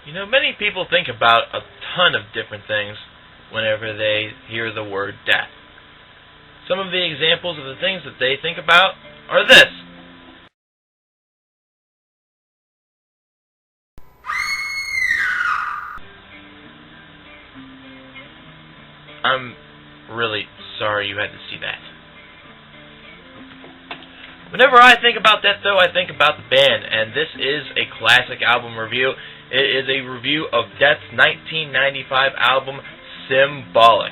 You know, many people think about a ton of different things whenever they hear the word death. Some of the examples of the things that they think about are this. I'm really sorry you had to see that. Whenever I think about death, though, I think about the band, and this is a classic album review. It is a review of Death's 1995 album, Symbolic.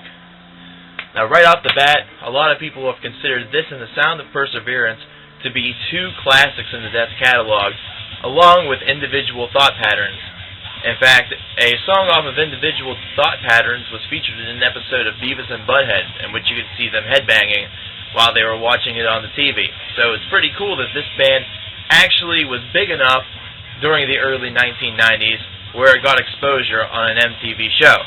Now, right off the bat, a lot of people have considered this and The Sound of Perseverance to be two classics in the Death catalog, along with Individual Thought Patterns. In fact, a song off of Individual Thought Patterns was featured in an episode of Beavis and Butthead, in which you could see them headbanging while they were watching it on the TV. So it's pretty cool that this band actually was big enough during the early 1990s where it got exposure on an MTV show.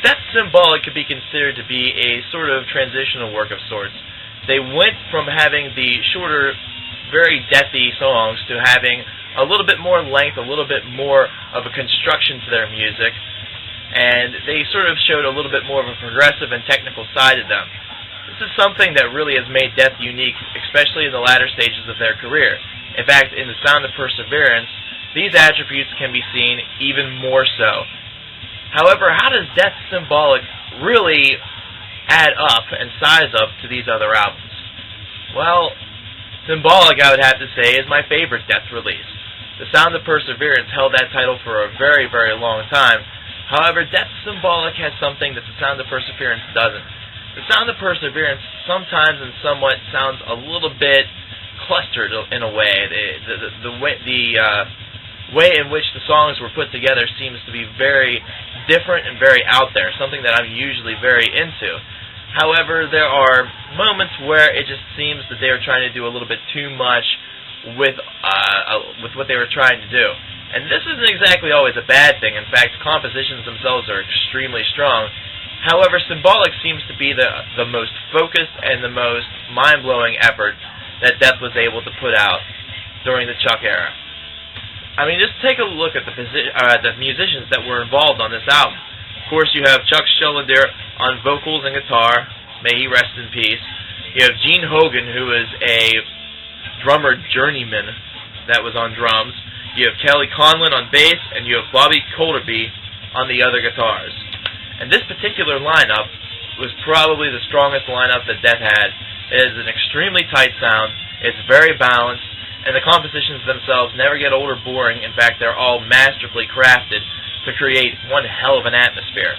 Death Symbolic could be considered to be a sort of transitional work of sorts. They went from having the shorter, very deathy songs to having a little bit more length, a little bit more of a construction to their music, and they sort of showed a little bit more of a progressive and technical side to them. This is something that really has made Death unique, especially in the latter stages of their career. In fact, in The Sound of Perseverance, these attributes can be seen even more so. However, how does Death Symbolic really add up and size up to these other albums? Well, Symbolic, I would have to say, is my favorite Death release. The Sound of Perseverance held that title for a very, very long time. However, Death Symbolic has something that The Sound of Perseverance doesn't. The Sound of Perseverance sometimes and somewhat sounds a little bit clustered in a way. The way in which the songs were put together seems to be very different and very out there, something that I'm usually very into. However, there are moments where it just seems that they are trying to do a little bit too much with what they were trying to do. And this isn't exactly always a bad thing. In fact, compositions themselves are extremely strong. However, Symbolic seems to be the most focused and the most mind-blowing effort that Death was able to put out during the Chuck era. I mean, just take a look at the musicians that were involved on this album. Of course, you have Chuck Schuldiner on vocals and guitar. May he rest in peace. You have Gene Hogan, who is a drummer journeyman that was on drums. You have Kelly Conlon on bass, and you have Bobby Colderby on the other guitars. And this particular lineup was probably the strongest lineup that Death had. It is an extremely tight sound. It's very balanced. And the compositions themselves never get old or boring. In fact, they're all masterfully crafted to create one hell of an atmosphere.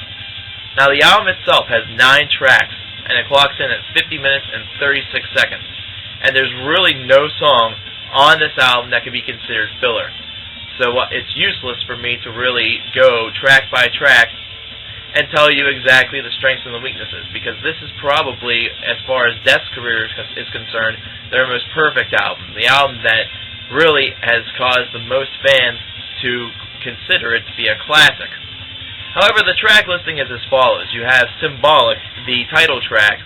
Now, the album itself has 9 tracks, and it clocks in at 50 minutes and 36 seconds. And there's really no song on this album that can be considered filler. So it's useless for me to really go track by track and tell you exactly the strengths and the weaknesses, because this is probably, as far as Death's career is concerned, their most perfect album. The album that really has caused the most fans to consider it to be a classic. However, the track listing is as follows. You have Symbolic, the title track,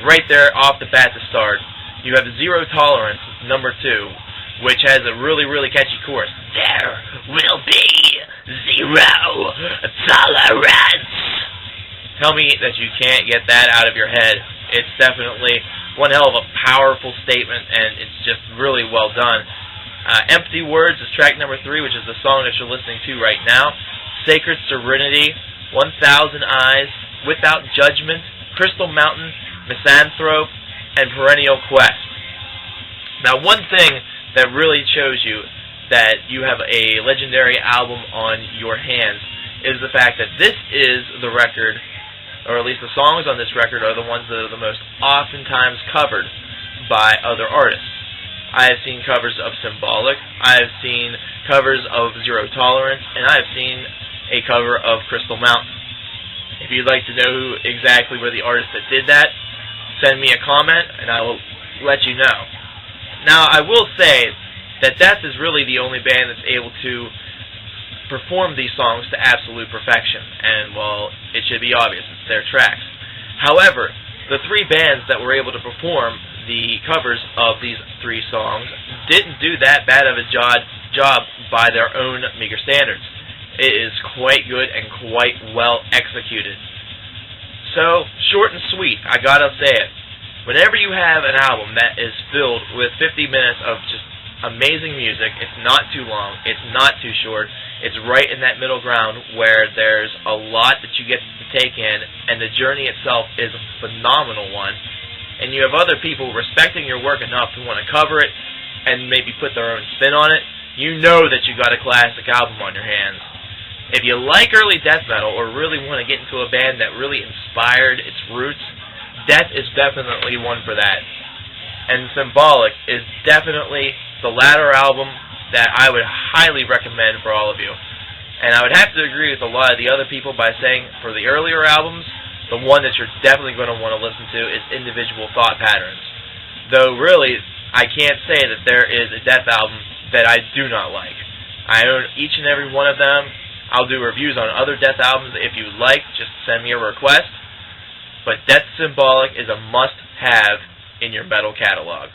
right there off the bat to start. You have Zero Tolerance, number 2, which has a really, really catchy chorus. There will be zero tolerance. Tell me that you can't get that out of your head. It's definitely one hell of a powerful statement, and it's just really well done. Empty Words is track number 3, which is the song that you're listening to right now. Sacred Serenity, 1,000 Eyes, Without Judgment, Crystal Mountain, Misanthrope, and Perennial Quest. Now, one thing that really shows you that you have a legendary album on your hands is the fact that this is the record, or at least the songs on this record are the ones that are the most oftentimes covered by other artists. I have seen covers of Symbolic, I have seen covers of Zero Tolerance, and I have seen a cover of Crystal Mountain. If you'd like to know exactly where the artist that did that, send me a comment and I will let you know. Now, I will say that Death is really the only band that's able to perform these songs to absolute perfection, and, well, it should be obvious, it's their tracks. However, the 3 bands that were able to perform the covers of these 3 songs didn't do that bad of a job by their own meager standards. It is quite good and quite well executed. So, short and sweet, I gotta say it. Whenever you have an album that is filled with 50 minutes of just amazing music, it's not too long, it's not too short, it's right in that middle ground where there's a lot that you get to take in, and the journey itself is a phenomenal one, and you have other people respecting your work enough to want to cover it and maybe put their own spin on it, you know that you got a classic album on your hands. If you like early death metal or really want to get into a band that really inspired its roots, Death is definitely one for that. And Symbolic is definitely the latter album that I would highly recommend for all of you. And I would have to agree with a lot of the other people by saying for the earlier albums, the one that you're definitely going to want to listen to is Individual Thought Patterns. Though really, I can't say that there is a Death album that I do not like. I own each and every one of them. I'll do reviews on other Death albums if you'd like. Just send me a request. But Death Symbolic is a must-have in your metal catalog.